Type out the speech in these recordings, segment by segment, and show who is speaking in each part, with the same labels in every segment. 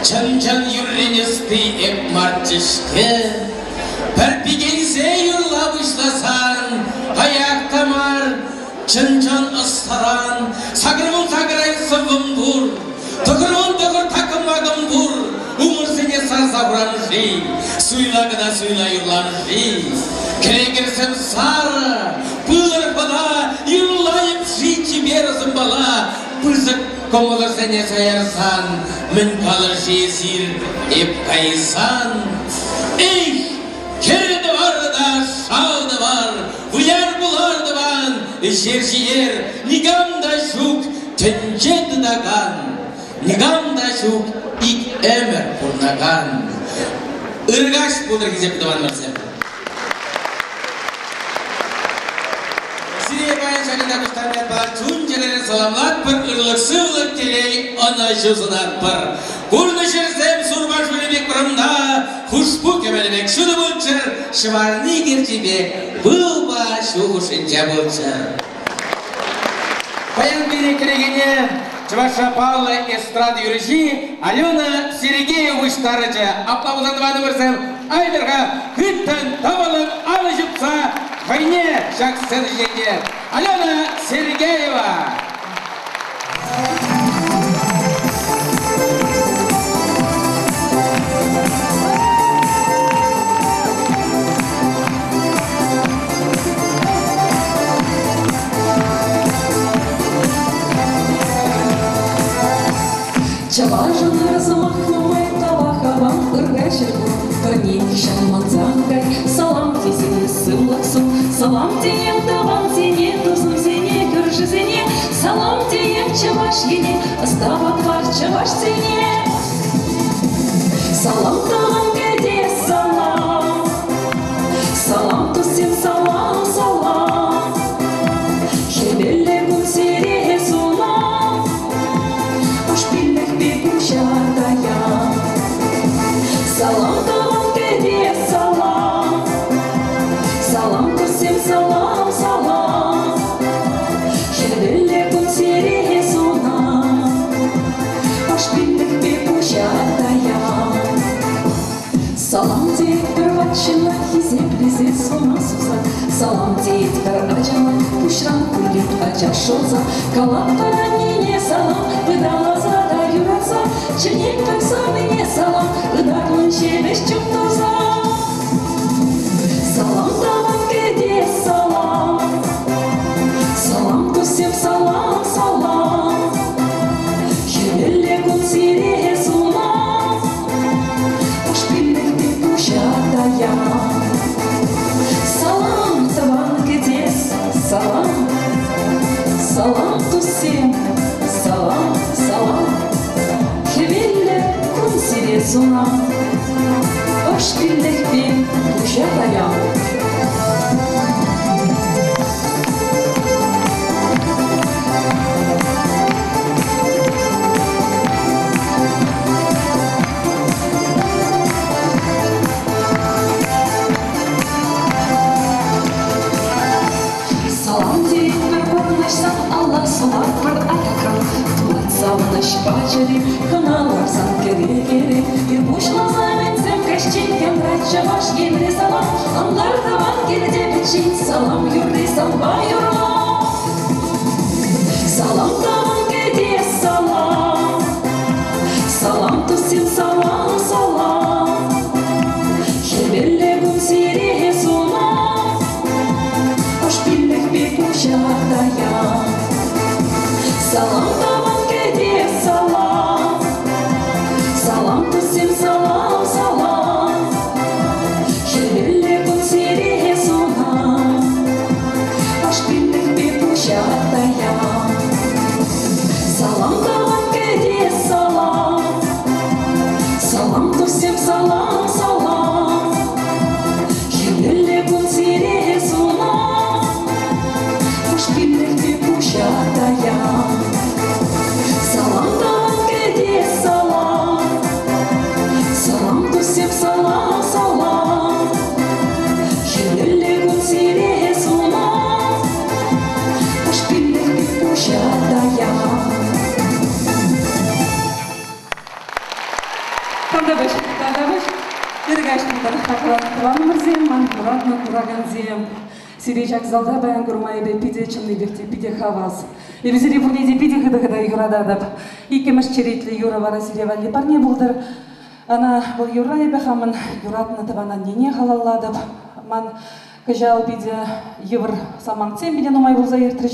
Speaker 1: Çan yürrenesti ep marçışke Perpigense yurla bışlasan Hayak tamar Çan ıstaran Sagırmın sagıray sıvım bur Tıkırmın tıkır takımagım bur Umur sene sarsa buranışı Suyla gıda suyla yurlanışı Kere girsem sarı Pılır bala Yurlayıp şiçi berızım bala Pızık Komolar sene sayarsan Min kalır şesir Ep kaysan Kerede var da şağda var Vuyar bular da van Şer Nigamda şuk Tenced dagan Nigamda şuk İk emer kurnagan Irgaş budur gizep davan varsam Sireye bayan şakında kuşlarına par Çuncelere salamlar par ırlık sıvlık teley Ana şuzunar par Kurnışırsam surbaş bölebek buramda Kuşbu kemelebek şunu bulçır Şıvarni gerçebek Bılba şu uşunca bulçır Bayan biri керегене Чуваша Павла эстрада юрежи Алена Сергеевич Тарыча Аплаузан ваны вырсам Айдырға күттен табылып алышыпса Хайне жақсын жеңге Алена Сергеева
Speaker 2: Чаважын размахнуй талахаван ыргашыргу Кырнекишан манзангай салам тезіне сыллаксың Салам тием таван сене тузым сене көрші сене Салам тием чаваш ене ыстава бар чаваш сене Салам таван кәде салам Салам тусем салам салам Хебелле күн сере сулам Ашпиллек бекушатая Салам таван кәде салам Салам тусем салам салам Хебелле күн сере сулам Ашпиллек бекушатая Салам deyip bir vakşına Hizemlize sona suza Salam deyip bir acana Kuşran kullit acak şoza Kalap karanine salam Gıdalaza da yuraza Çenek taksamine salam Gıdarlın şebeş çuptaza Salam tavan kede salam Salam kusem salam salam Hemelle kun sire sulam Ашпиллек бекушатая Салам таван кедес салам Салам тусем салам салам Хевелле кун сире сунам Ашпиллек бекушатая Allah solar bir ayakam Tuvat savunış bacari Kanalar san kere Bir boşla zametsem kaşçenken Raça baş gemre salam Anlar tavan geride biçin Salam yürre salva yurma Salam tavan kede salam Salam tusim salam salam Hebelle gum sire sulam Ашпиллек бекушатая Салам таван кәде салам Салам тусем салам салам Хебелле күн сере сунам Ашпиллек Гашкиндар хақлан мырзем, манкуратна кураганзем. Сиречак залда баян гурмайбе пиде чымны бекте пиде хавас. Элзири бурнеде пиде хыдыгыда юрададып. Икемеш черетле юра вара сиревали парне булдыр. Ана бұл юрайбе хамын юратны табанан нене халалладып. Ман кажал пиде евр саманцем биде номай булза ертрич.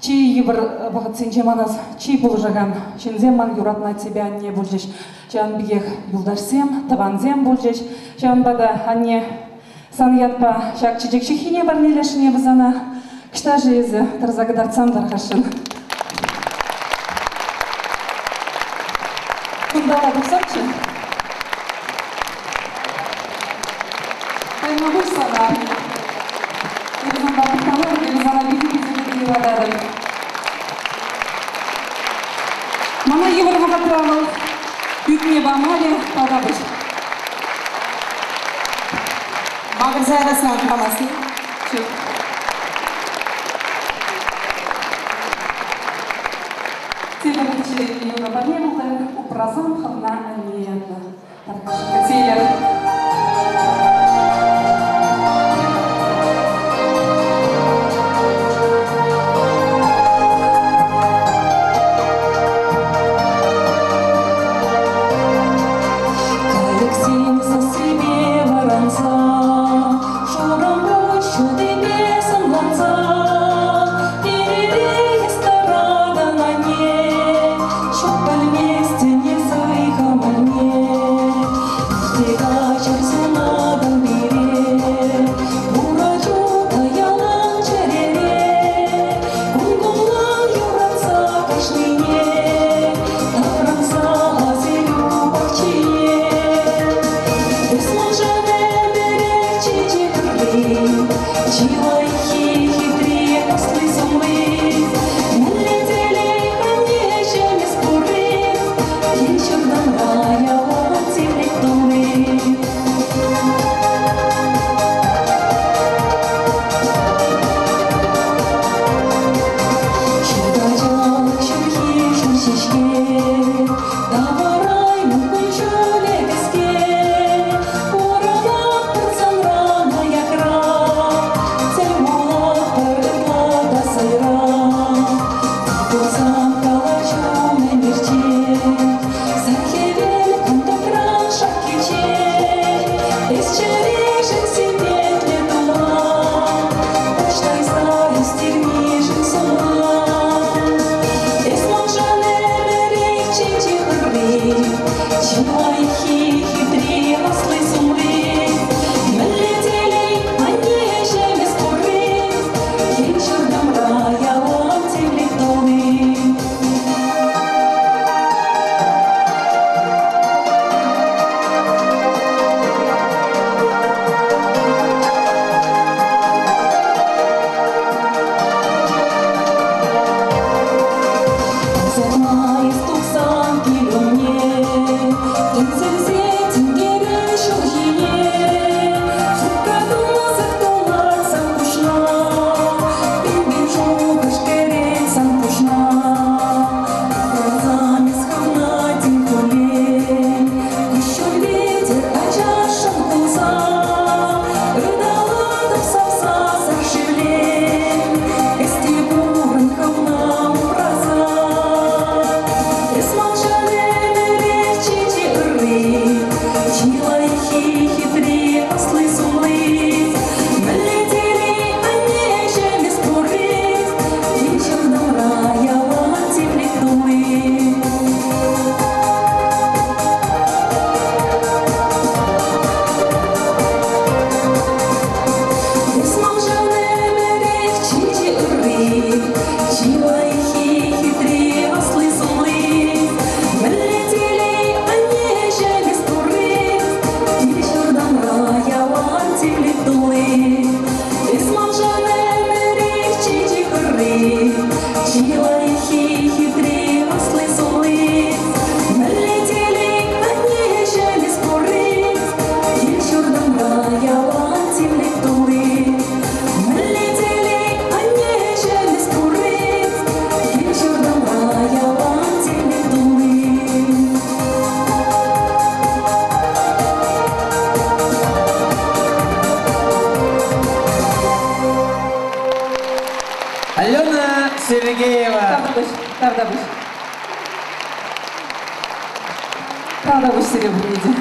Speaker 2: Чи евр бағытсенче манас чи булжаган. Шензем ман юратна тебя не булжеш. Чан бигех булдарсем, табанзем булжеш. Чан бада анне сан ятпа шак чижек шихине барнелешине бізана. Кышта жезі тарзагадарцам дархашын. Күндала бұқсапчы? Қайма бұқсана. Елізан бақыттаныр, елізана бейді вададым. Мана еврмаға тұрамыл, үкіне бамали талдабыш. Мағыр зайрасынан тұрамасын. Чүк. Телевый член Европарламента упразом хавна алиента. Катилер. Тавдабыш серебряный.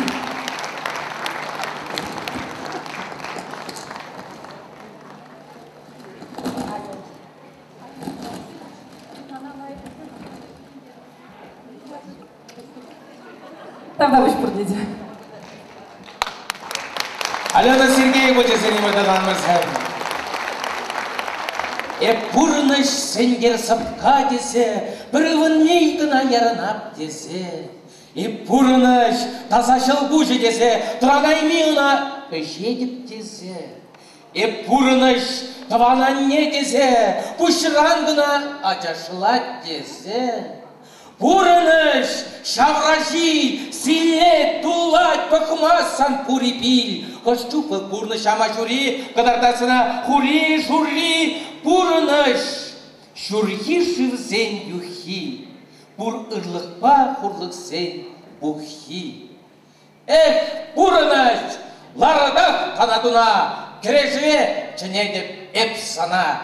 Speaker 2: Тавдабыш пурниде.
Speaker 1: Алена Сергеевна Сенематадан Марсен. Пурныш сенгер сапка десе, бірігін нейтіна ярынап десе. Пурныш тазашыл бұжы десе, тұранай миына өшедіп десе. Пурныш тавана не десе, бұшырангына ачашылат десе. Пурныш шавражи, силет, тулать, пахмасан пурипиль. Коступыл пурныш амашури, кадардасына хури, шурли. Пурныш шурхи шивзен юхи. Пур ырлықпа хурлық сен бухи. Пурныш ларадақ қанатуна, кережіме чынедіп әп сана.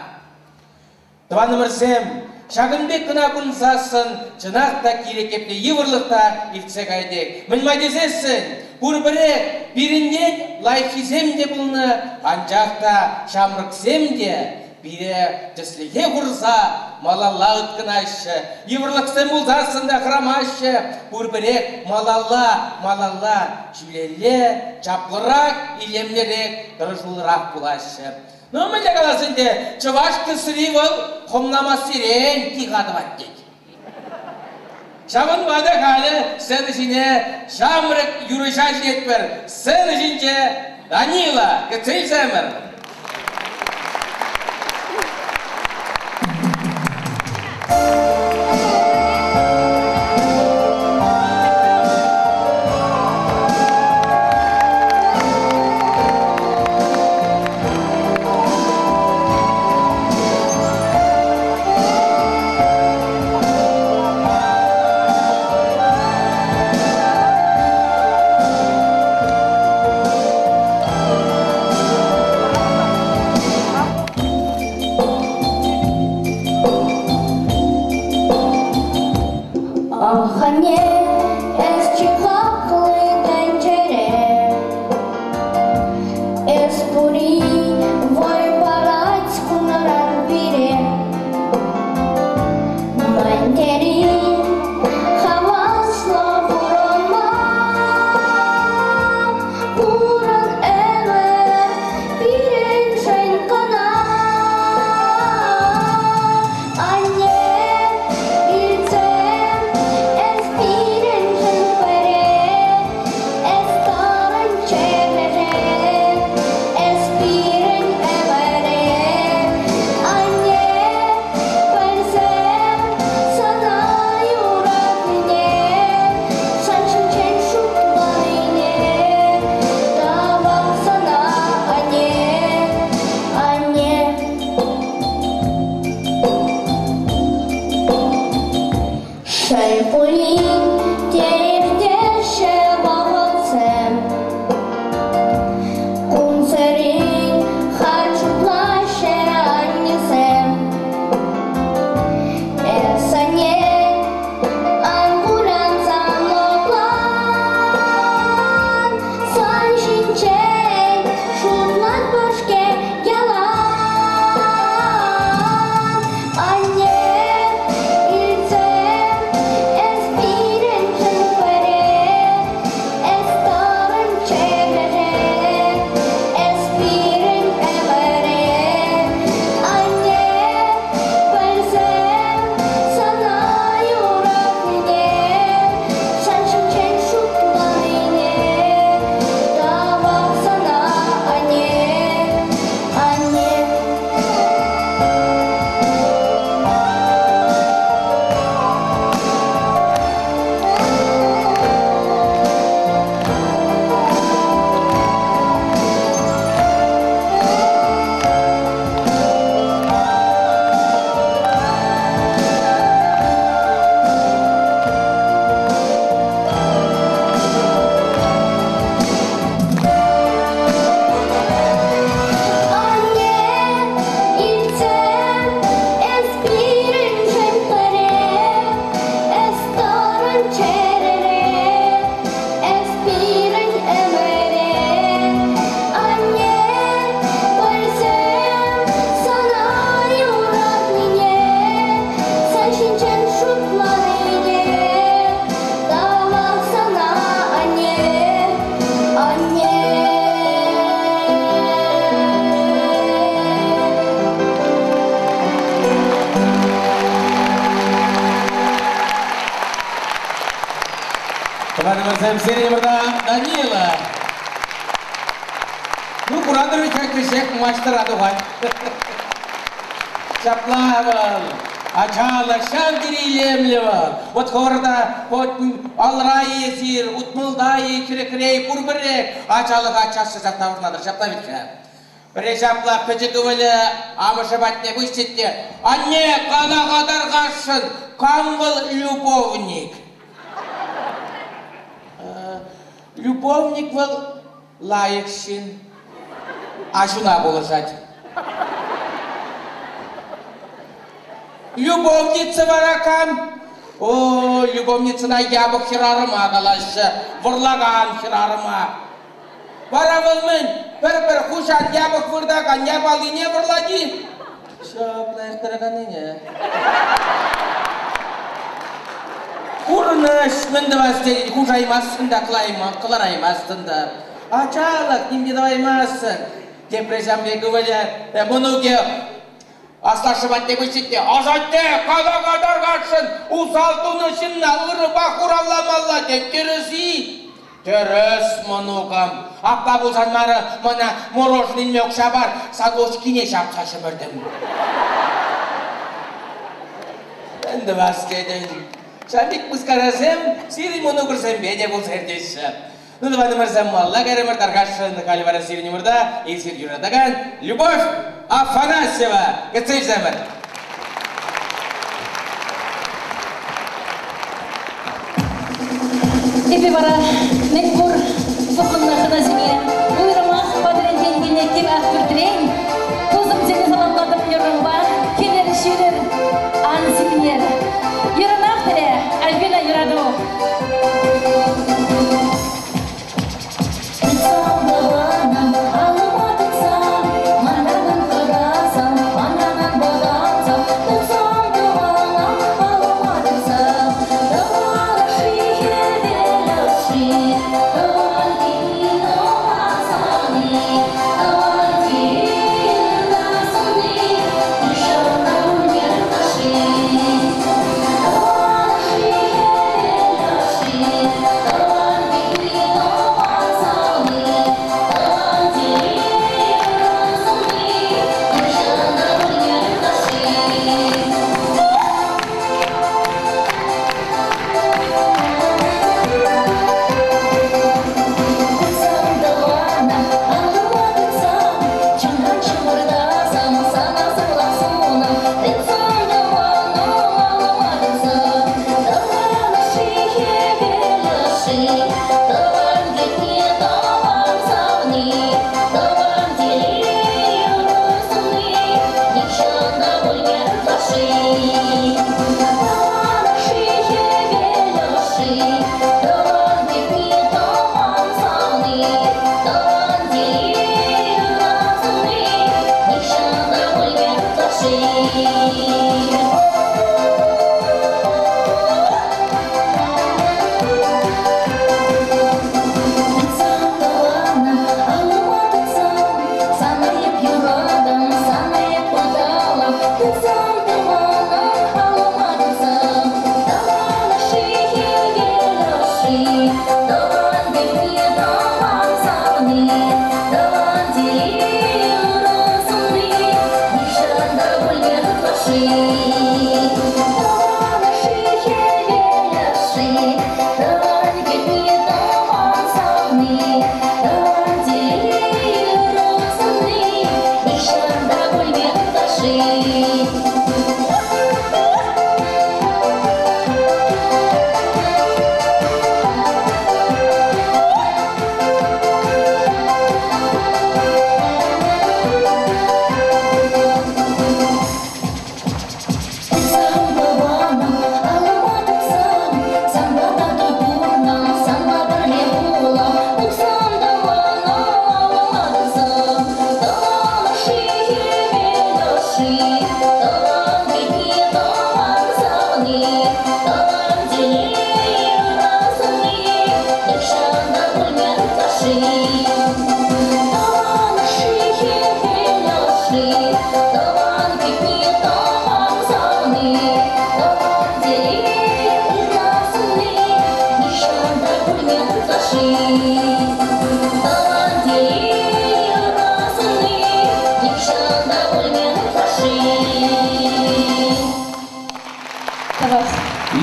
Speaker 1: Дваны мірсем, Шағынбек кына күнсасын, чынақта керекепті евырлықта илтсек айдек. Мін майдесесін, бұр бірек, бірінден лайфизем де бұлны, анжақта шамрықсем де, бире жыслиге құрса, малалла ұткынашы, евырлықсем бұлдасында қырамашы, бұр бірек, малалла, жүлелі, чаплырақ, илемлерек, дұржулырақ бұлашы. Но мы для голосінде чувашки сривал комнама сирен тихадывать дейт. Шабын бады халі сен ішіне шамрық юрышаш етпір, сен ішінче Данила, кіцей сәмір.
Speaker 3: Anne, ilse, espiren,
Speaker 1: Бармасам Серебрда Данила. Ну, Курадович, как кишек мастера духан. Чаплавал. Ачала шавдирилемлева. Вот хорда, вот алрай есир, утмылдай, кирекрей, пурбырек. Ачалыға ачасы жақтауыр надыр, шаплавитка. Бірі шапла пөтеківілі амышы бәтіне бұйстетте. Анне қадағадар қашын, камбыл любовник. Любовник был лайықшын. Ашуна болышать. Любовница варакам. О, любовницына ябық хирарыма қалашы, вырлаган хирарыма. Варавылмын, бір хушан ябық вырдаған, ябалы не вырлади? Шаплайықтырған не? Курныш, мінді бастайды, хушаймасын да қылараймасын да. Ачалық, немде даваймасын. Депрессиян бегівілі, мұнуге Аслашы бәтте көшетте, азатте, қадағадар қашын, ұсалтуны шынна, ұры бақураламалла деп түрісі. Түріс мұнуғым. Аппа бұлсан мары, мұна морожының мөкша бар, садочкине шапшашы бірдім. Әнді баскеден. Шамбек бұскарасым, сирі мұны көрсем беде бұл сәрдеші. Нұды бады мұрсам малла кәрімір тарғашын қалибара сиріні мұрда, есір юрадаган, Любовь Афанасьева. Гәтсейш зәмір.
Speaker 3: Эпи бара, Мекбур, Фухынна Ханазине, Уйрамах, Падрен Денгене, Кем Ахтуртрен, Тузым Зене Саламладым Юрымба, Келер Шилер, Ансипнер, Юранахтаре, Альбина Юраду.
Speaker 2: Free.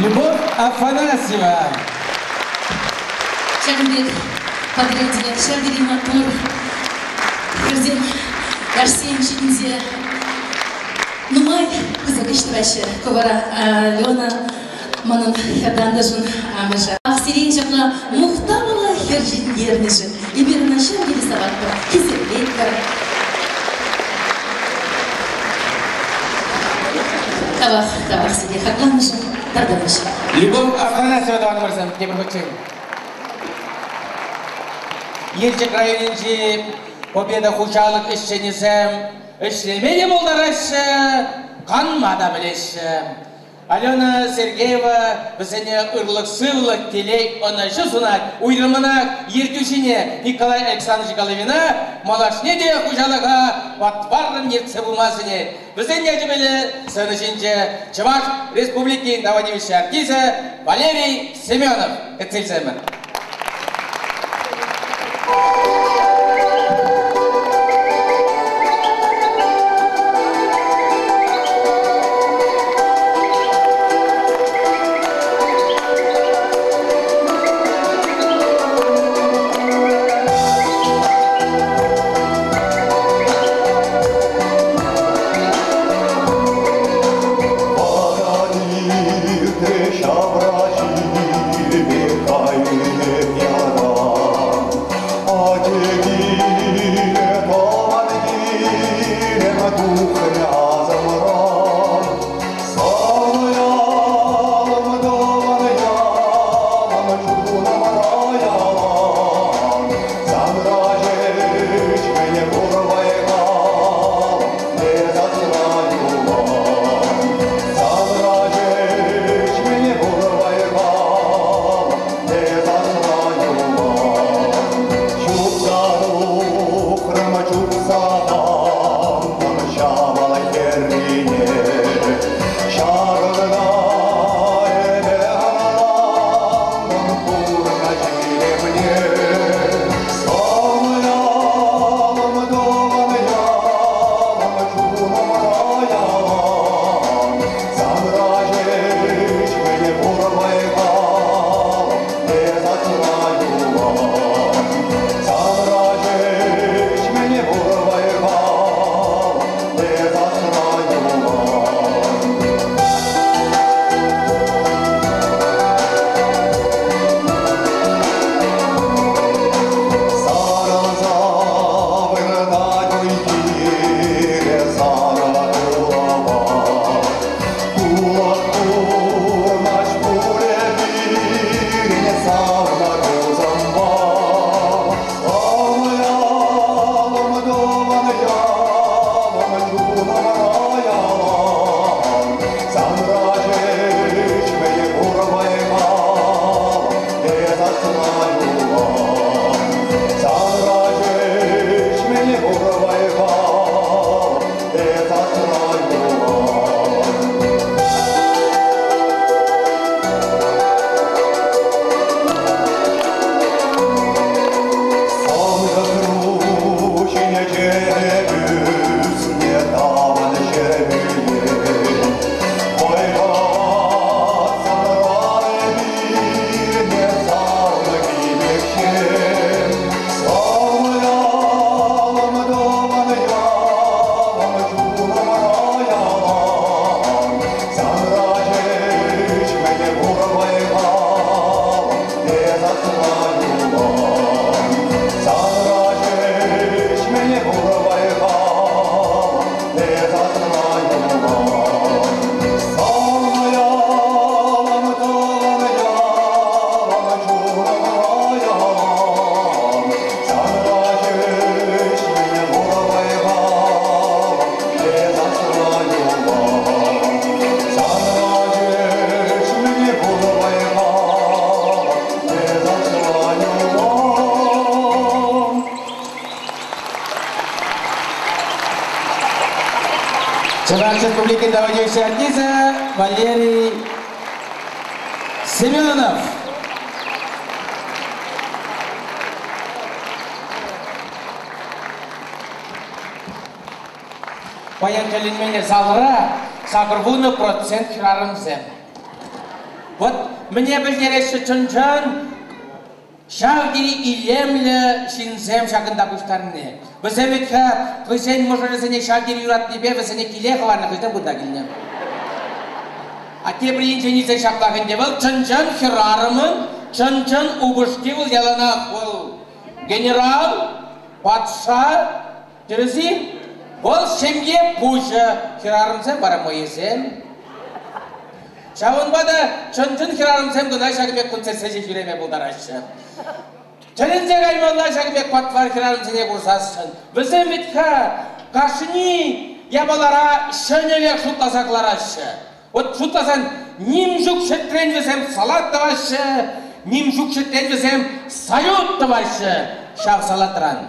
Speaker 1: Любовь Афанасьева.
Speaker 2: Шагымбек подрядчик Шагирин Матур. Бірден Арсен шетінде Нумай қызығыштырашы көбара Леона мұның хердандыжын амыжа. Ақсерен жақна мұқтамылы хер жетін ерніші. Иберіна Шагирин сабатты кесерлейк бар. Кабақ себе хакланышын тардырышы.
Speaker 1: Любовь Афанасьева даван барсам, кебір көтшең. Елчік районынче победа хучалық ішченесем, ішлемеде болдарашы, қанмада білеші. Алена Сергеева бізіне ұрлық-сылық телей онашы сунак, уйрымынак ертушіне Николай Александрович Головина малашне де хучалыға ватпарын ертсі бұлмасыне. Бізіне жібелі сынышынче Чуваш Республики Новодевичья артисі Валерий Семенов. Кәтсілсемін. Чуваш Республики Новодевичья артиса Валерий Семенов. Баян кәлінмене залыра, сағырғуны процент хирарымзем. Вот, мне білдересі чын-чын, шағдері илемлі шинзем шағында күштарыны. Біз әметке, қойсен мұжырысыне шағдері юратты бе, бізіне келе қыларны қойдан бұнда келінем. Ате бірін женесен шақлағын деп, чын-чын хирарымын, чын-чын ұбышке бұл яланақ бұл. Генерал, патша, терези, бұл шемге пұшы хирарымсен барам ойесен. Шауын бады, чын-чын хирарымсен күнай шағыбек күнсерсеже жүреме бұлдар ашы. Чәрінзе ғаймалла шағыбек патвар хирарымсене құрсасын. Бізен біткі, қашыни ябалара шөнелек шутласақлар ашы. Вот шутласан, ним жүк шеттірен весем салат давашы, ним жүк шеттірен весем салют давашы. Шақ салаттыран.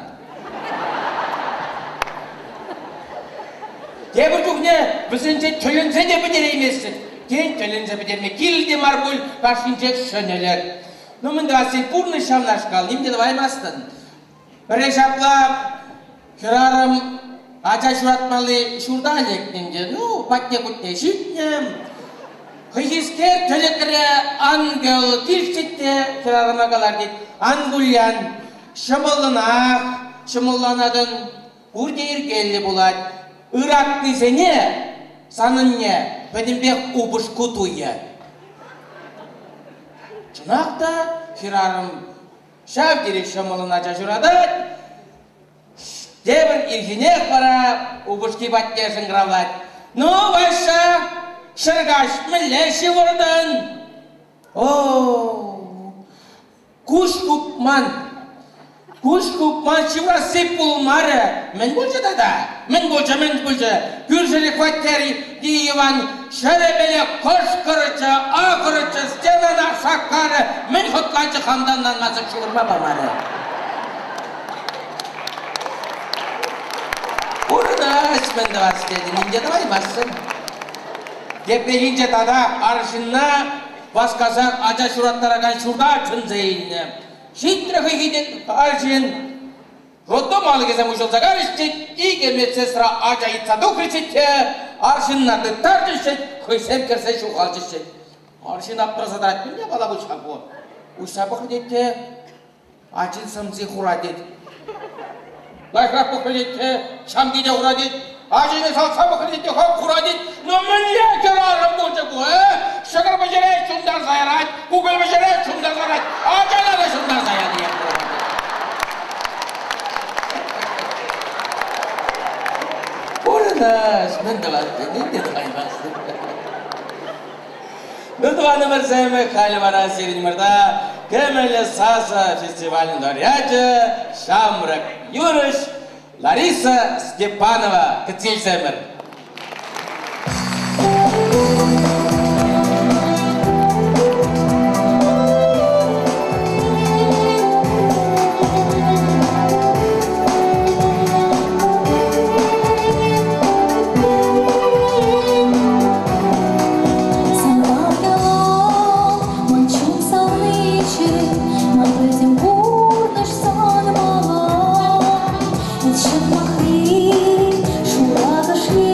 Speaker 1: Дебір жүгіне бізінше төленсе де бідер емессін. Кен төленсе бідерме, келді марбул қашынше шөнелер. Ну, мында асен пурны шамнашқал, немде даваймастын. Бірі шаплап, хирарым ача шуратмалы шурдан ектенде, ну, патне күтте шүтнем. Хыйхискер төлекірі ангел келшетте хирарыма қалар дейді. Ангулян, шымылланадың ұрдейір келі болады. Үракты зене, санынне, бәдімбек ұбыш күтуе. Чынақта, хирарым шавдері шымылына жажырадад, дебір ирхинек бара, ұбышки бәтте жыңғыравлад. Ну, баша, шырғаш мүллеші вұрдын. О, күш күпман шиврасы пулмары. Мен болжа дада, мен болжа. Күржілі кваттері дейіван шәребелі қош қырычы, ақырычы, стенана шаққары. Мен құтқанчы қамданнан мазық шуырма бамары. Ұрынаш менді бас деді, нинде давай бассын. Депегінже дада аршынна бас қазақ ача шураттараған шурда чынзайынны. Шитрахы хидет аршын. Роддом алы кезем ұшылса қарышчет, иге медсестра ача итсаду кричетте, аршыннарды тартышет, көйсем керсе шуғалжышет. Аршын аптырасада айтпен не бала ұшқапы. Ұшқапы қыдетте, ачын сымзы құра дед. Лайқрапы қыдетте, шамдеде құра дед. Ажыны салсамы қыдетте құра дед. Но мен керарым болжа бұ, шығыр бөжере шундар зайрайд, күгіл бөжере шундар зайрайд, ачалары шундар зайрайд. Ұрынаш, мен дұлатты, ненде дұлаймасты. Бұдваны мұрсаймы қалы бара серін мұрда, кәмелі Саса фестивалін лауреаты Шамрак Юрыш Лариса Степанова Кыцельсемір.
Speaker 3: Шурада шли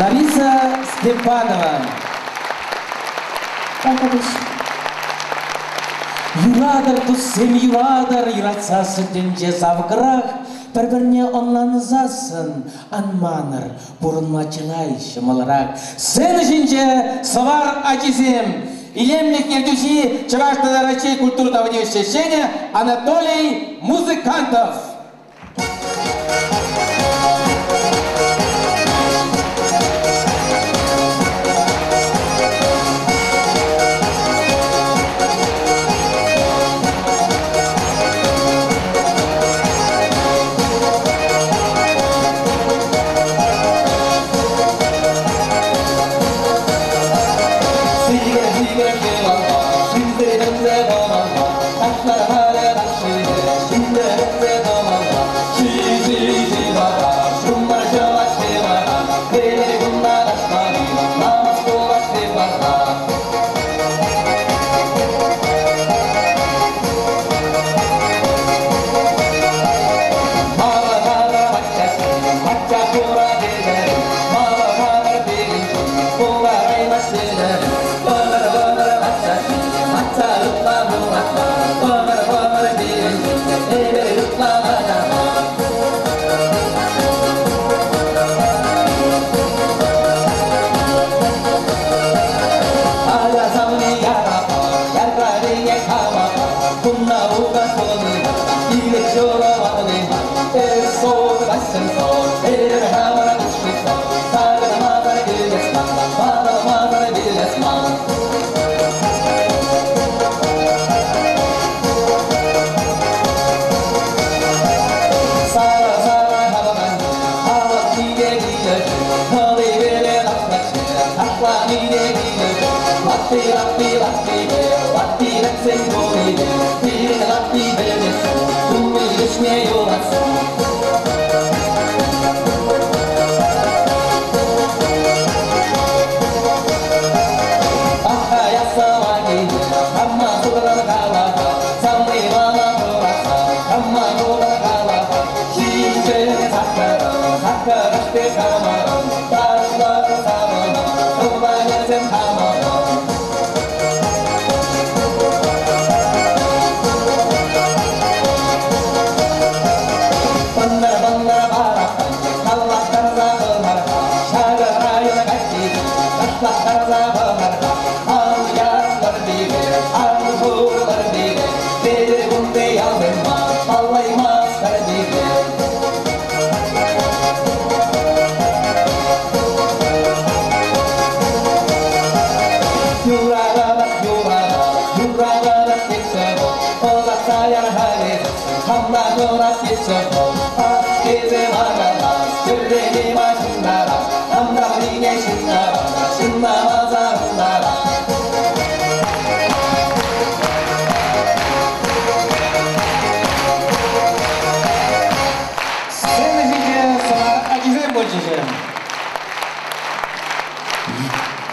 Speaker 1: Лариса Степанова. Юрадыр туссем юрадыр, юратса сүтінже савғырақ, бір-біріне онланызасын, анманыр, бұрынма чыңай шымылырақ. Сен үшінже сывар атизем, илемлік ертуші Чеваштада Рачей культурного учреждения Анатолий Музыкантов.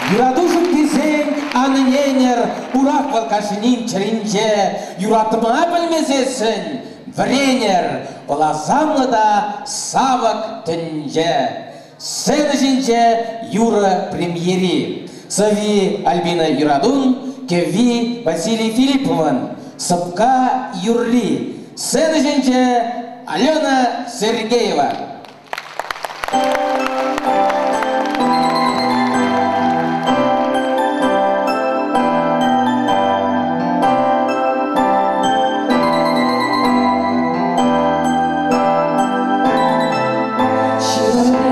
Speaker 1: Юрадушын десең, аныненер, ұрақ балқашынын чырынже, юратыма білмезесін, вренер, олазамлы да савық түнже. Сен үшінже Юра премьери. Сави Альбина Юрадун, Кеви Василий Филиппован, Сапка Юрли. Сен үшінже Алена Сергеева.
Speaker 2: Gülüm ne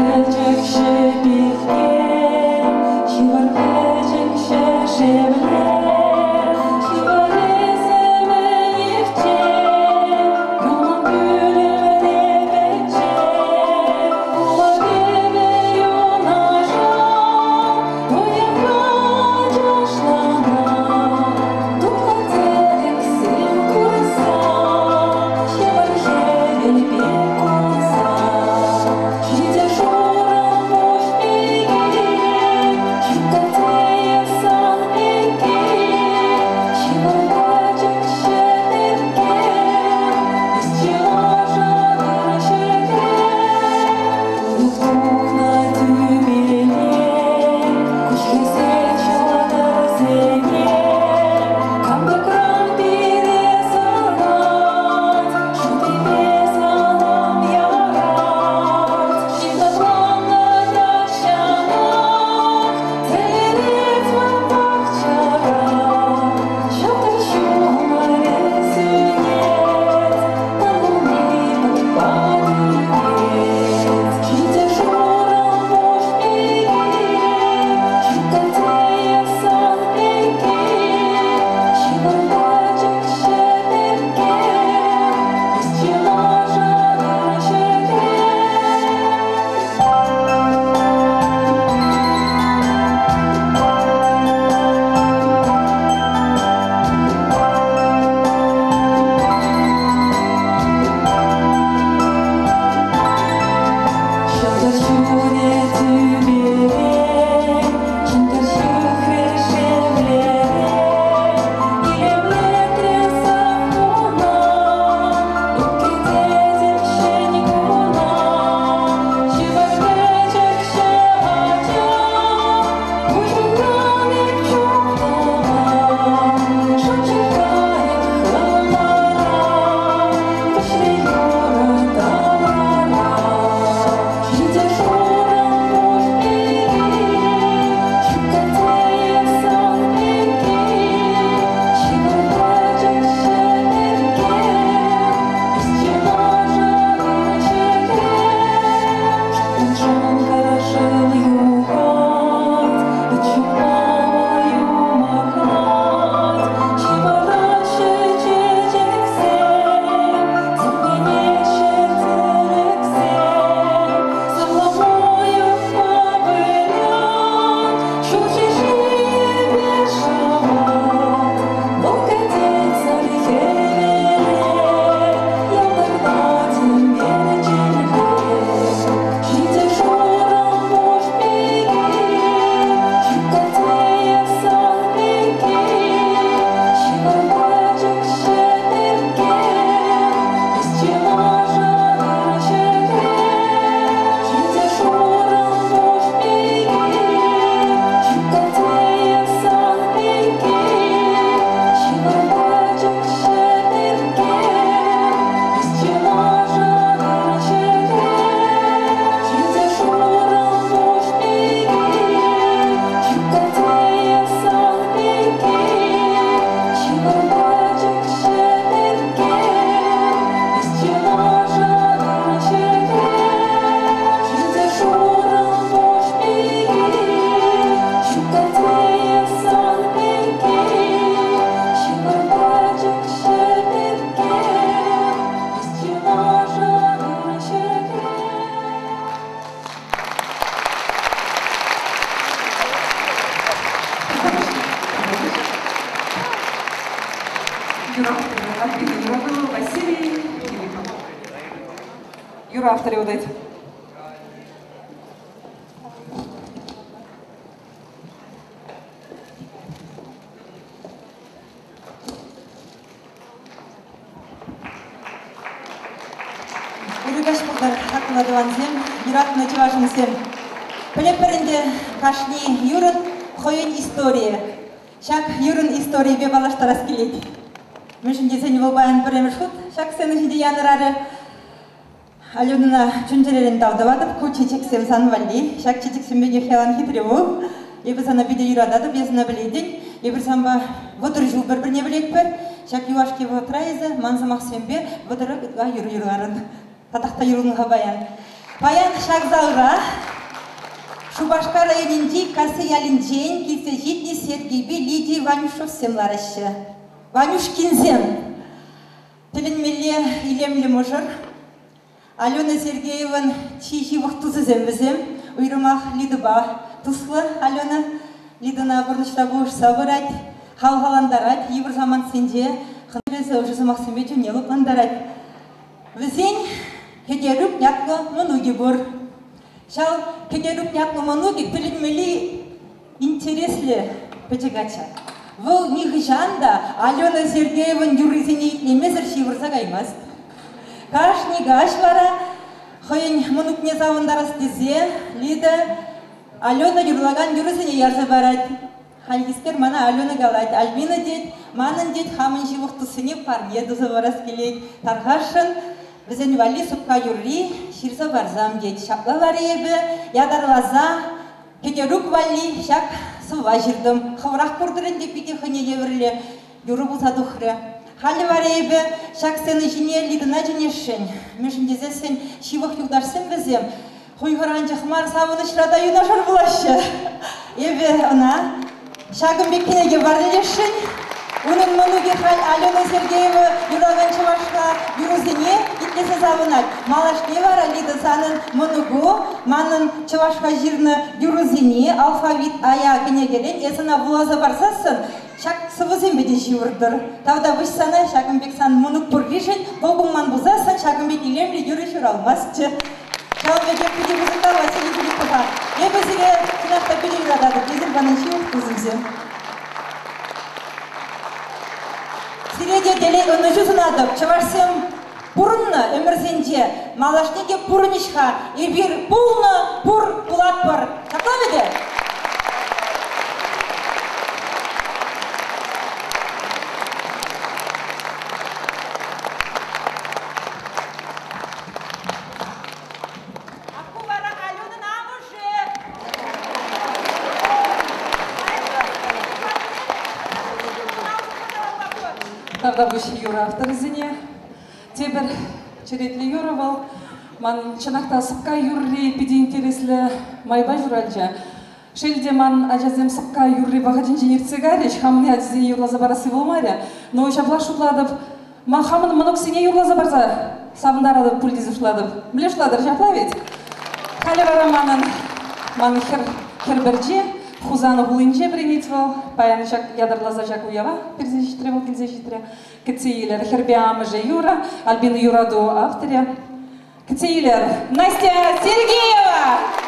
Speaker 2: Юра авторы удать.
Speaker 4: Урыгаш булдар хакладыван зем, юратны чувашын зем. Пелепперинде кашни юрын хойын история. Шак юрын история бе балаштарас келет. Мешінде сені болбайын біреміш худ, шак сені жінде янырары. Алюнына чүнчелерін давдавадып, ку чечексем сан валли. Шак чечексем беге хелан хитреву. Ебі сана биде юрадады, безіна білейден. Ебір самба вотыр жыл бір-бірне білет бір. Шак юашке вотырайызы, манзамақ сембе, вотыры юр-юрғарын. Татақта юрынға баян. Баян шак залға. Шубашка районинди касы ялинжен кисе житни Сергейби Лидии Ванюшов семларышы. Ванюш кинзем. Тилинмелле илемле мужыр. Алена Сергееван чижи вақтузы зембізем. Уйрымақ Лидыба туслы Алена. Лидына бұрнышта бұш сабырать. Хал-халандарать. Ебір заман сенде. Ханрезі ұжызымақ сембе жөнеліп андарать. Візен хедеріп нятлы мұнуги бұр. Шал кегеруп яклымануги пилинмели интересле печегача. Вол нихжанда Алена Сергееван юризини итлемезер шивырса гаймаз. Кашни гашлара хойын мунукне завындарас дезе Лида Алена юрлаган юризини ярса барать. Хальгискер мана Алена галать. Альбина дед, манын дед хамын живухтусыне парне доза барас келет. Тархашын Бізден вали супка юрри, ширса барзам дед. Шапла варебі, ядарлаза, кегерук вали, шак сува жирдым. Хаврақ көрдірін деп беге хыне еврле, юры бұлса дұхры. Халі варебі, шак сені жіне лидына жінешін. Межіндезе сен шивық югдарсен бізем. Хойғыран жақмар савыны шырада юнашар бұлашы. Ебі она, шагым бекенеге барлешін. Onun manugi hal Alena Sergeyeva yuragan çavaşla yuruzine itlese zavınat. Malaşke var Alida sanın manugu, manın çavaşka jirni yuruzine alfavit aya kine gelen esana bulaza barsasın. Şak sıvızın bede jivurdur. Tavda vış sana şakımbek san manuk purgişin, bogumman buzasın şakımbek ilemli yürüyüşür almazçı. Şalbeke pide buzunda Vasili Filipova. Ebezige sınavda pide yuradadı. Bizim bana şey yok kuzumze. Сиреде делей önücü сынадып, чаварсем пурынны өмірсенде, малашнеге пурынышха, ебір пулны пур пулат бар. Шақлам еді?
Speaker 2: Тогда выше Юра автор зіне. Тебір черетлі Юра был. Ман чынақта сыпқа Юрри пиде интереслі майба жүралжа. Шелде ман ажазем сыпқа Юрри бағадин женер цигариш, хамын ядзе юрлаза барасы болмаря. Но шабла шутладып, ман хамын мұнықсене юрлаза барса, сабындарадып пульдизі шутладып. Біле шутладыр жапла ведь. Халі бара ман хер бірже, Хузаны гулынже бренитвал, паяны жак ядарлаза жак уява, перзешитре вал кинзешитре. Кцейлер хербиамы же Юра, Альбина Юраду авторя. Кцейлер Настя Сергеева!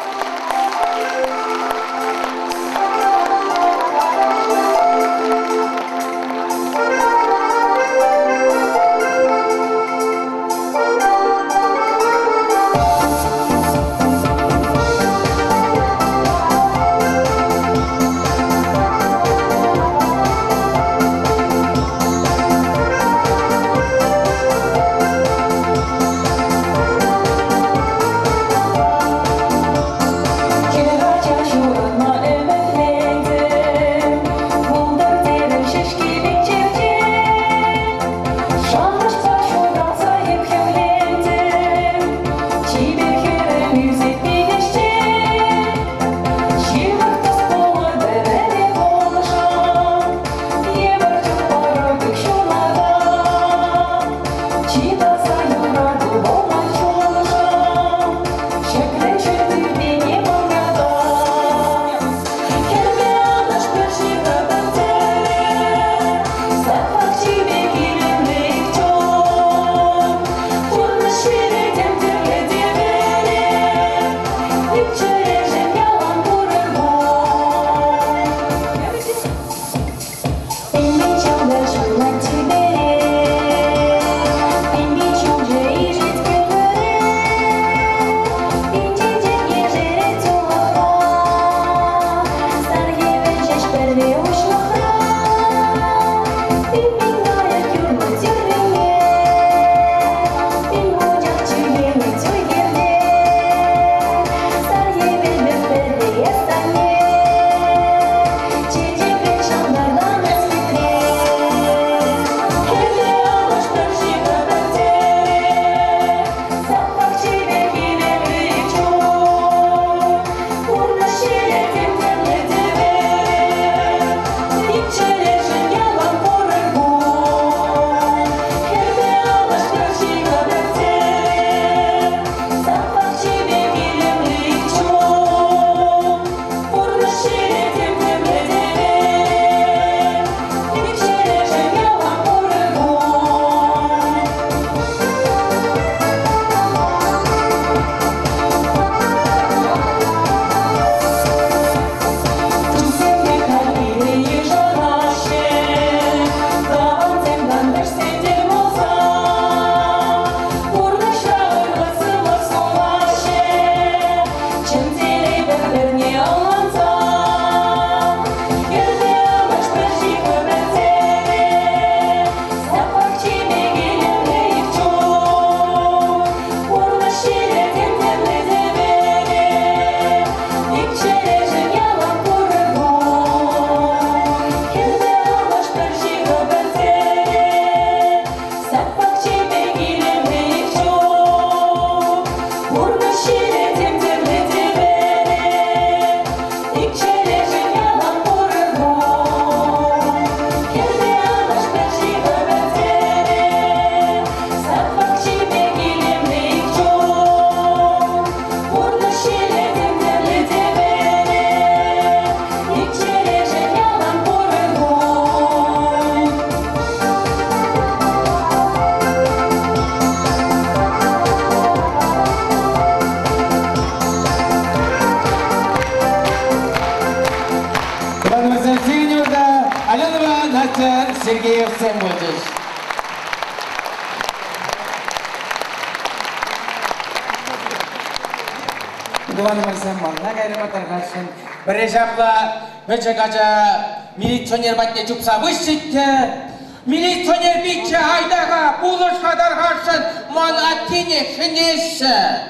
Speaker 1: sen manna gayrı batargarsın. Bir japla böcekaca militsioner batne çupsa vışçıkke. Militsioner bitçe aydaga buluş kadar karşın man attine şeneşse.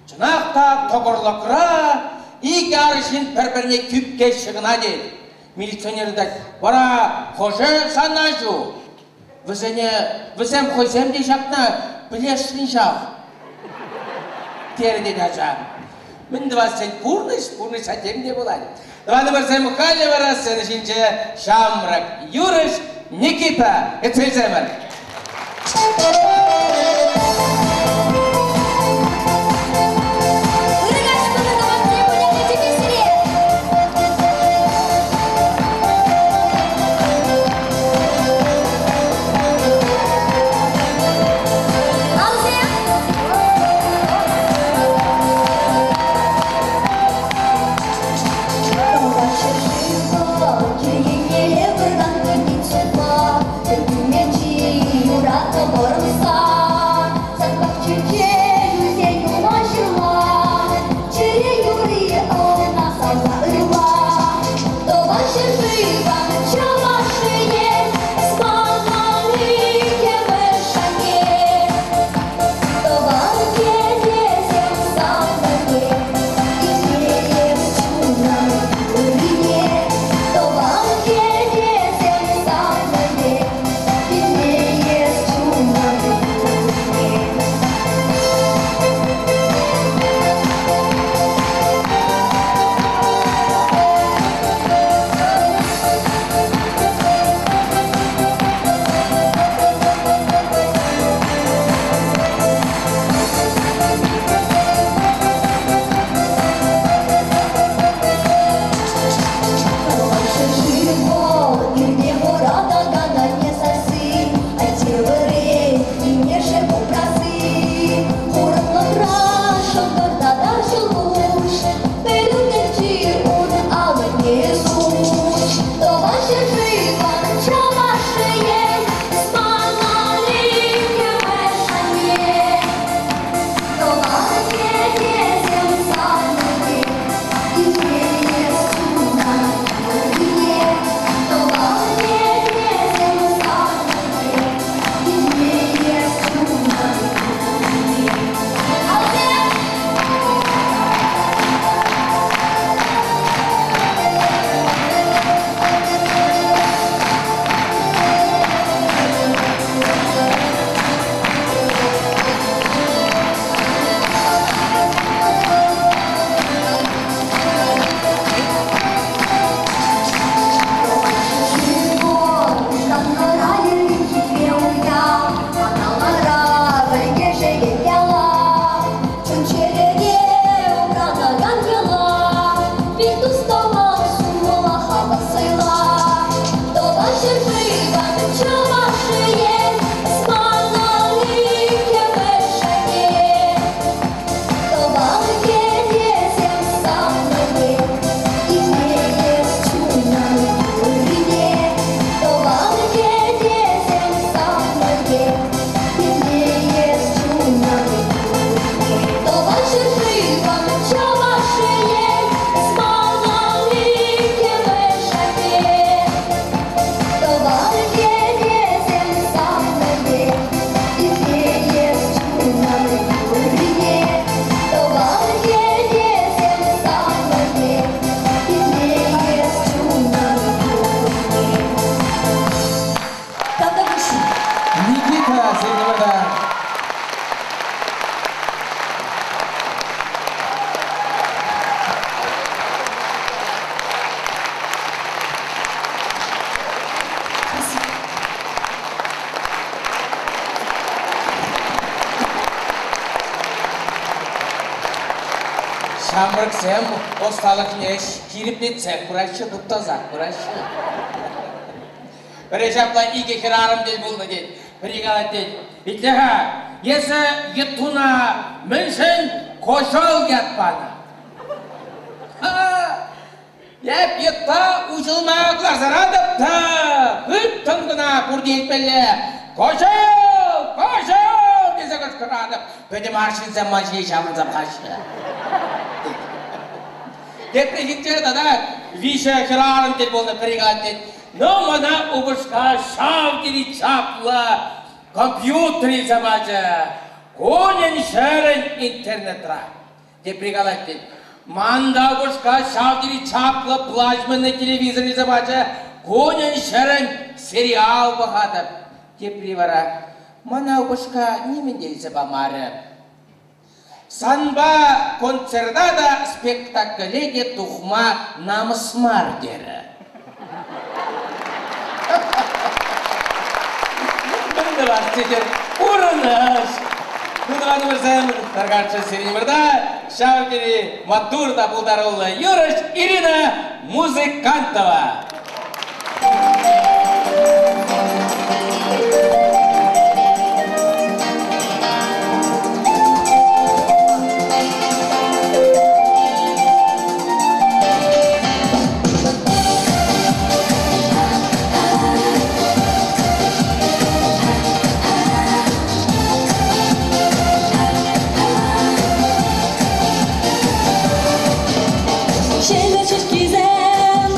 Speaker 1: Çınaqta tokurlukra ilk yarışın birbirine küpke şığına değil. Militsioner de bana hoşa sanaju. Vızem koysam de şapna bileşsin şaf. Terede daca. Мен два сен пурныш атем де болады. Давай барсам Кале барасың шинче Шамрак, Юрыш, Никита, Эцельземер. Şamrık sen ostalık neş, kirip netsek kuraşı, tuttazak kuraşı. Bir ejapla iyi kirarım del buldu del. Bir igalat del. İtteha, yese yıttuna münşen koşal yatpada. Yep yıtta uçulmaklar zaradıp da hıt tımgına kurdu etmeli. Koşal, koşal dese kıskıradıp. Böyle marşın zaman şey şamınıza kaçtı. Депрегитчер да виша храрым тел болна пригатет. Но мана убышка шавдери чапла компьютери забача. Конен шерен интернетра. Депригалатет. Манда убышка шавдери чапла плазменный телевизор забача. Конен шерен сериал бахата. Депривара. Мана убышка немендей забамаре. Санба концертада спектаклеге тухма намысмардері. Бұнды бастетер ұрыныш. Бұдығаны бірсайым тарғаршы серенімірді шаукері матурда бұлдарулы Юрыш Ирина Музыкантова.
Speaker 2: Şehirler çeşkizem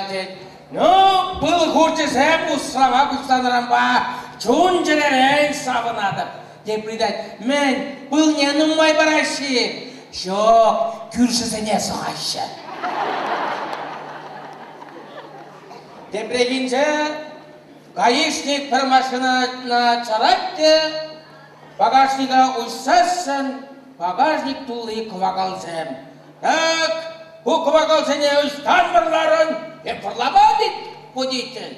Speaker 1: дед. Ну, был хурчесем усрама кустанырам ба, чун жеререн сабынады. Деп придать, мен был не нумай бараши. Жоқ, күршісіне соғашы. Деп прегенше, гаишник бір машинаны чарапты, багажнига уйсасын, багажник тулы кывагалсем. Так, bu kıvakalsene üstten mırların, fırlamadık водитель.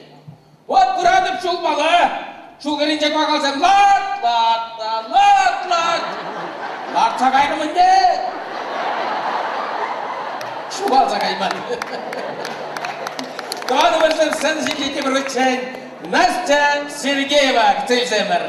Speaker 1: Вот курадып шулмалы, шул керінче кыvakalsem, лат. Лат сағайрымын де. Шуал сағаймады. Doğanı başlar sen şirketi bir uçan, Настя Сергеева, Ктельземер.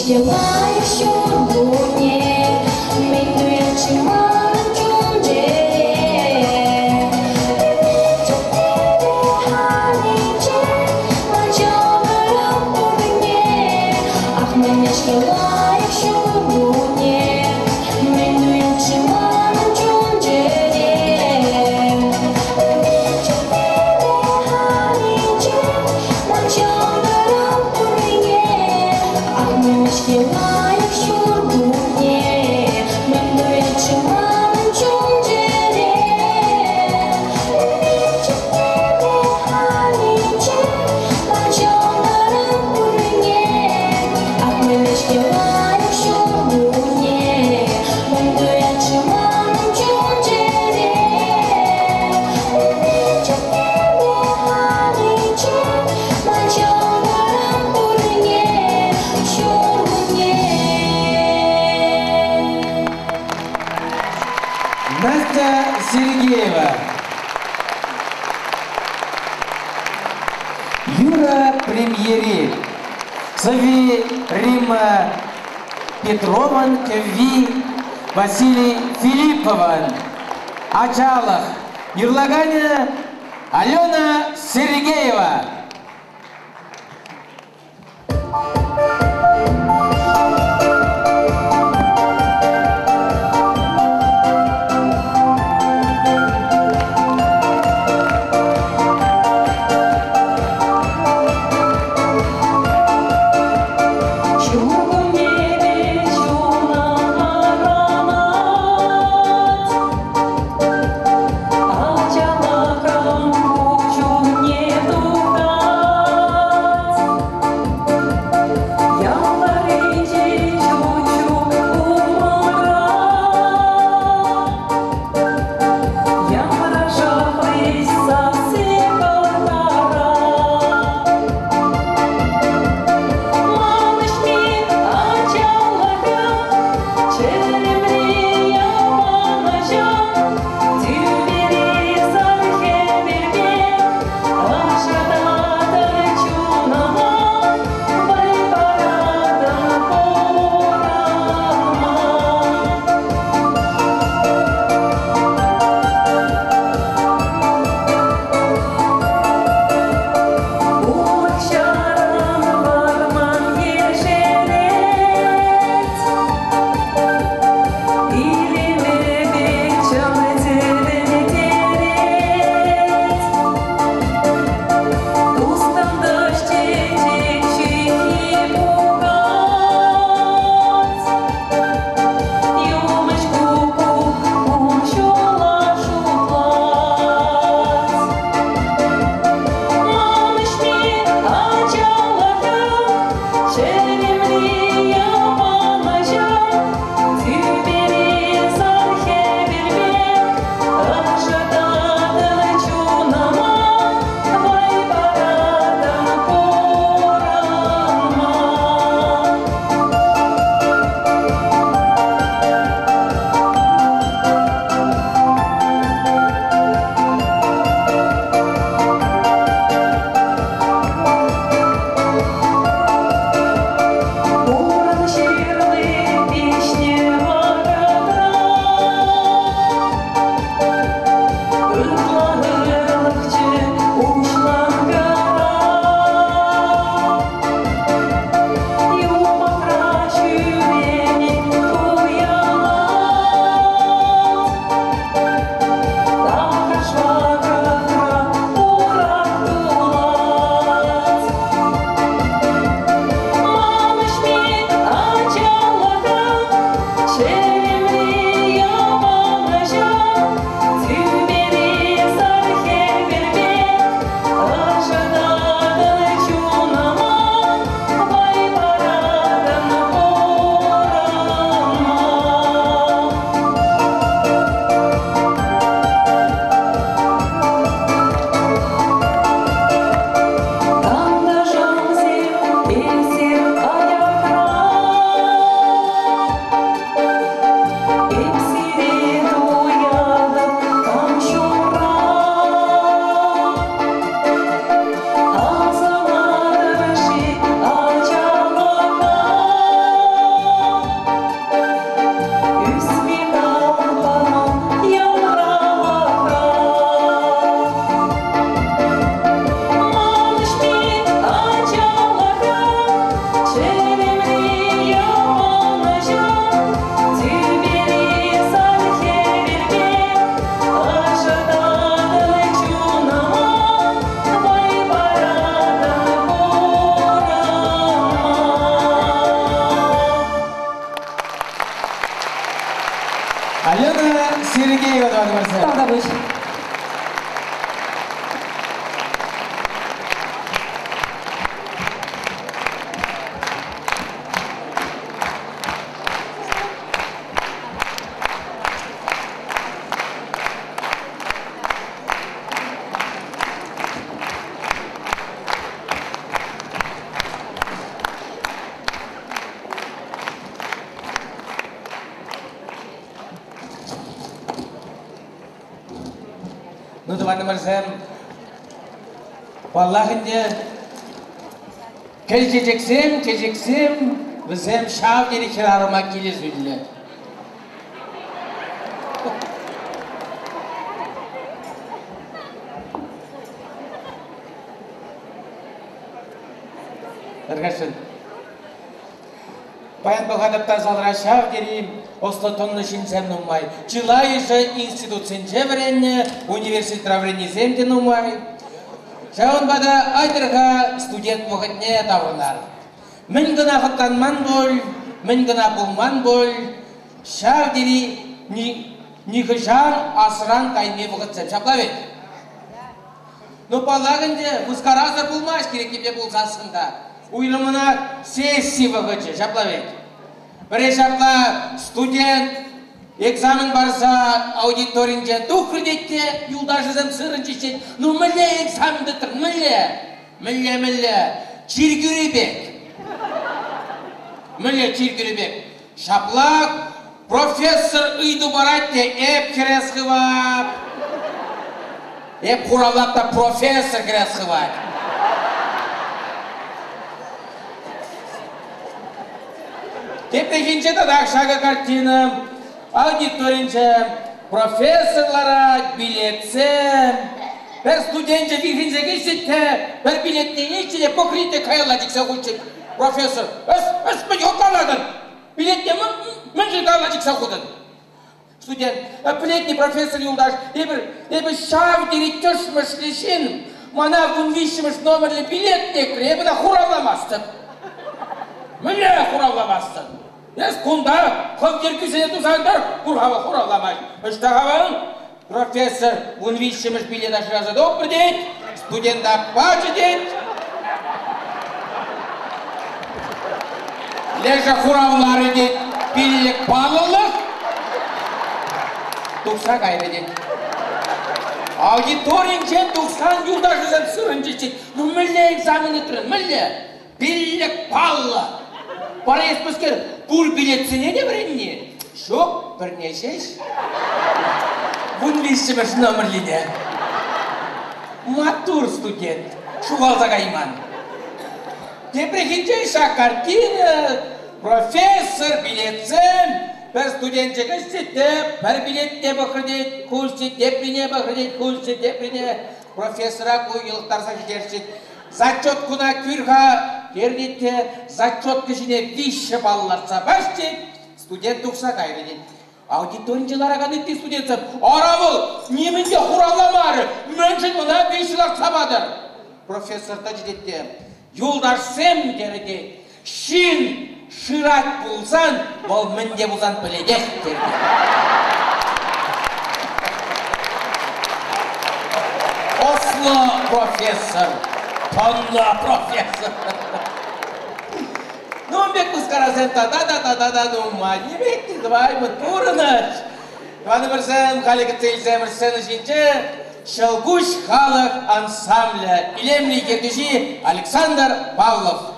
Speaker 3: You
Speaker 1: Сергеева. Юра премьери. Сави Рима Петрован, Кеви Василий Филиппован. Ачалах. Юрлаганя Алена Сергеева.
Speaker 2: Ачалах рамку чур не тука.
Speaker 1: Ну, давай мырзам. Валлахынде кежексем, бізем шав дерекер арыма келез өділі. Әргашын. Баян бұғадыпта залыра шав дерейм, ослы тонны шинсем нумай. Чылай же институцинче вренне, университетра вренне земде нумай. Шауын бада айдырға студент бұғытне тавынар. Мен гына құттанман бол, мен гына бұлман бол, шав дери нихыжан асыран кайме бұғытсем. Шапла бет. Ну, палагынде, мұскаразыр бұлмаш керек кепе бұлсасында. Уйлымына сессия бұғытшы. Шапла бет. Бірі шапла студент экзамен барса аудиторинче тухрдетте юлдашызым сырынчы. Ну, мүлі экзаменді тұр, мүлі. Чиргүребек. Мүлі чиргүребек. Шаплак профессор үйді баратте эп керес қывап. Эп құралапта профессор керес қывап. Тепрекинче тадақ шағы картина. Аудиторинче профессорлара билетсе. Бір студентче вихринзе кешетте, бір билетне ешчеде покрите кайла диксе құлчек. Профессор, өс мені оталадын. Билетне мүнжі кайла диксе құдын. Студент, білетне профессор юлдаш, ебір шав директөш мүшлешін, мана бұн вишіміш номерлі билетне кірі, ебіна құравламастын. Мүлі құравламастын. Ес күнда, қым керкісіне тұсандар, құрғава құравламай. Үштағавын, профессор, бұн вишіміш билет ашыразы допыр дейд, студентта бачы дейд. Лежа құравлары дейд, биллік балылық. Тұқса қайры дейд. Аудиторинче тұқсан юлдашызын сырын жешет. Мүлі экзамені тұрын, мүлі. Биллік балылы. Бара еспіскер, бұл билетсіне де бірінне? Шоқ, бірнешеш. Бұн вишіміш номерліде. Матур студент, шуғалза қайман. Тепрекінче шақ картина, профессор билетсен, бір студентче кәстетті, бір билетте бұқырдет, күлші, теприне бұқырдет, күлші, теприне. Профессора көйіліктарса кетершет. Зачет күна күрға кердетте, зачет кішіне виші балыларса бәштет, студент тұқса қайры. Аудиторинчелара қанетті студентсім, аравыл, немінде құраламары, мүншін мұна бейшілер сабадыр. Профессорда жедетті, юлдашсем дерде, шин шырат болсан, бол мінде болсан біледек дерде. Ослы профессор, тонлы профессор. Ну, бек мұскаразен та-да-да-да-да-да, ну, ма, немекті, давай, мы турыныш. Ваны бірсен, қалекі тәйзем үрсен үшінче, Шылгуш халық ансамбля, илемлі кертуші Александр Павлов.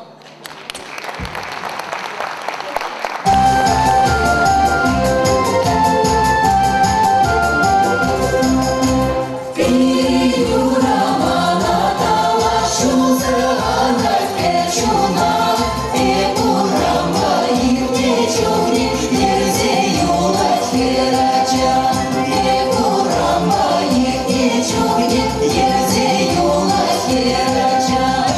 Speaker 2: Yerze yola yeracak,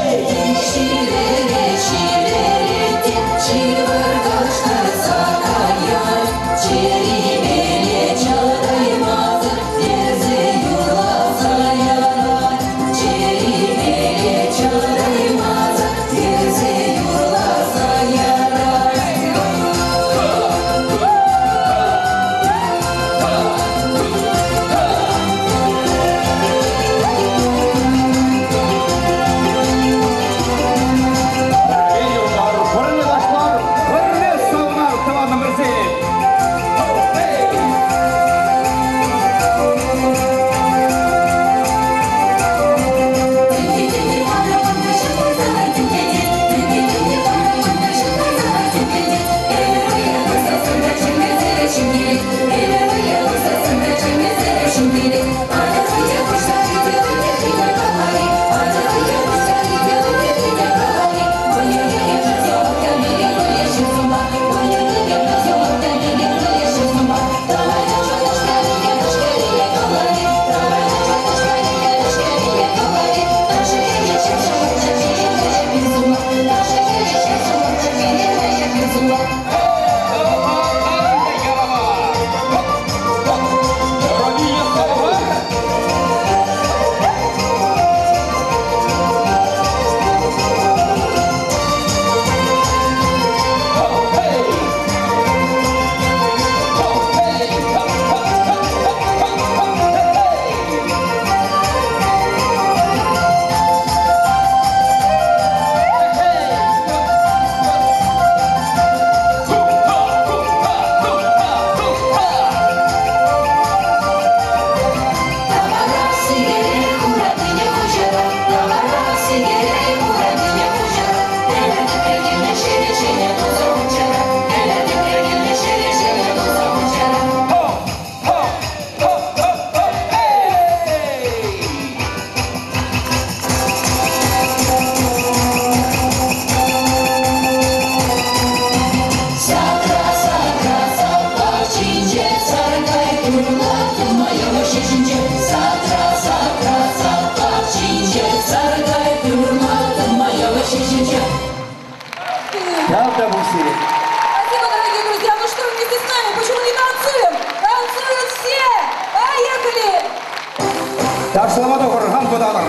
Speaker 5: Жакшыламада курган кудалар.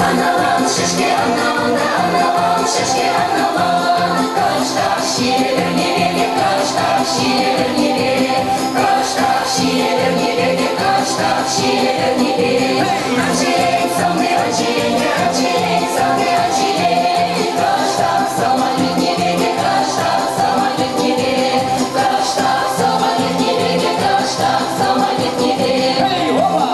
Speaker 2: Аналам шишке анамда, аналам шишке аналам. Каштақ шиелерне бере, каштақ шиелерне бере, каштақ шиелерне бере, каштақ шиелерне бере. Ачелен салны ачелене, ачелен салны ачелене. Каштақ самолетне бере, каштақ самолетне бере, каштақ самолетне бере, каштақ самолетне бере.
Speaker 5: Эй, опа!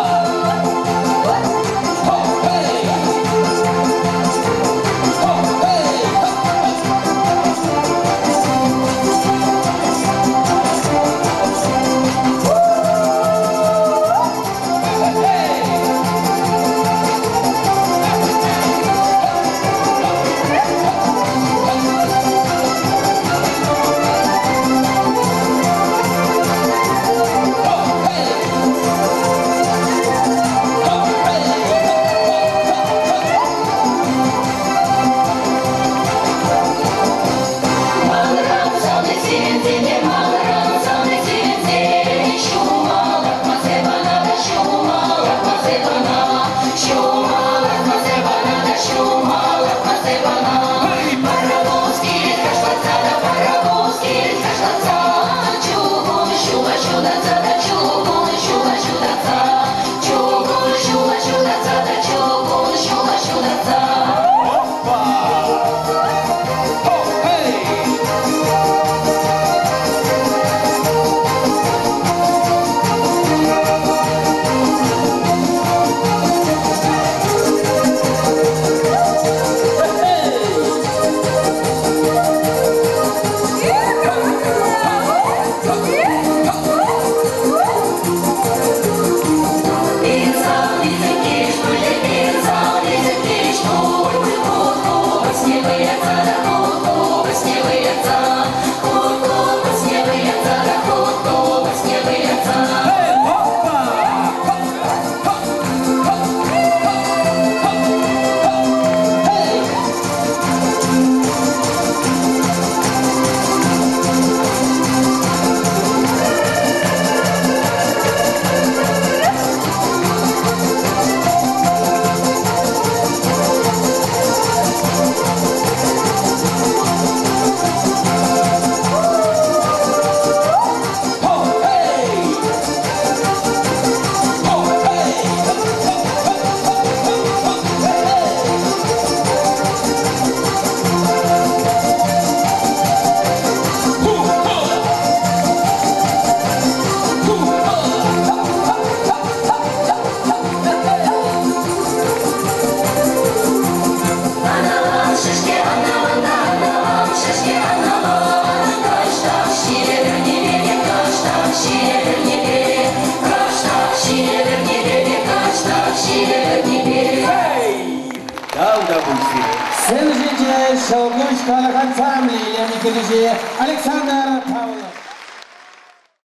Speaker 1: Sen жинче шоу ансамблі Александр Павлович.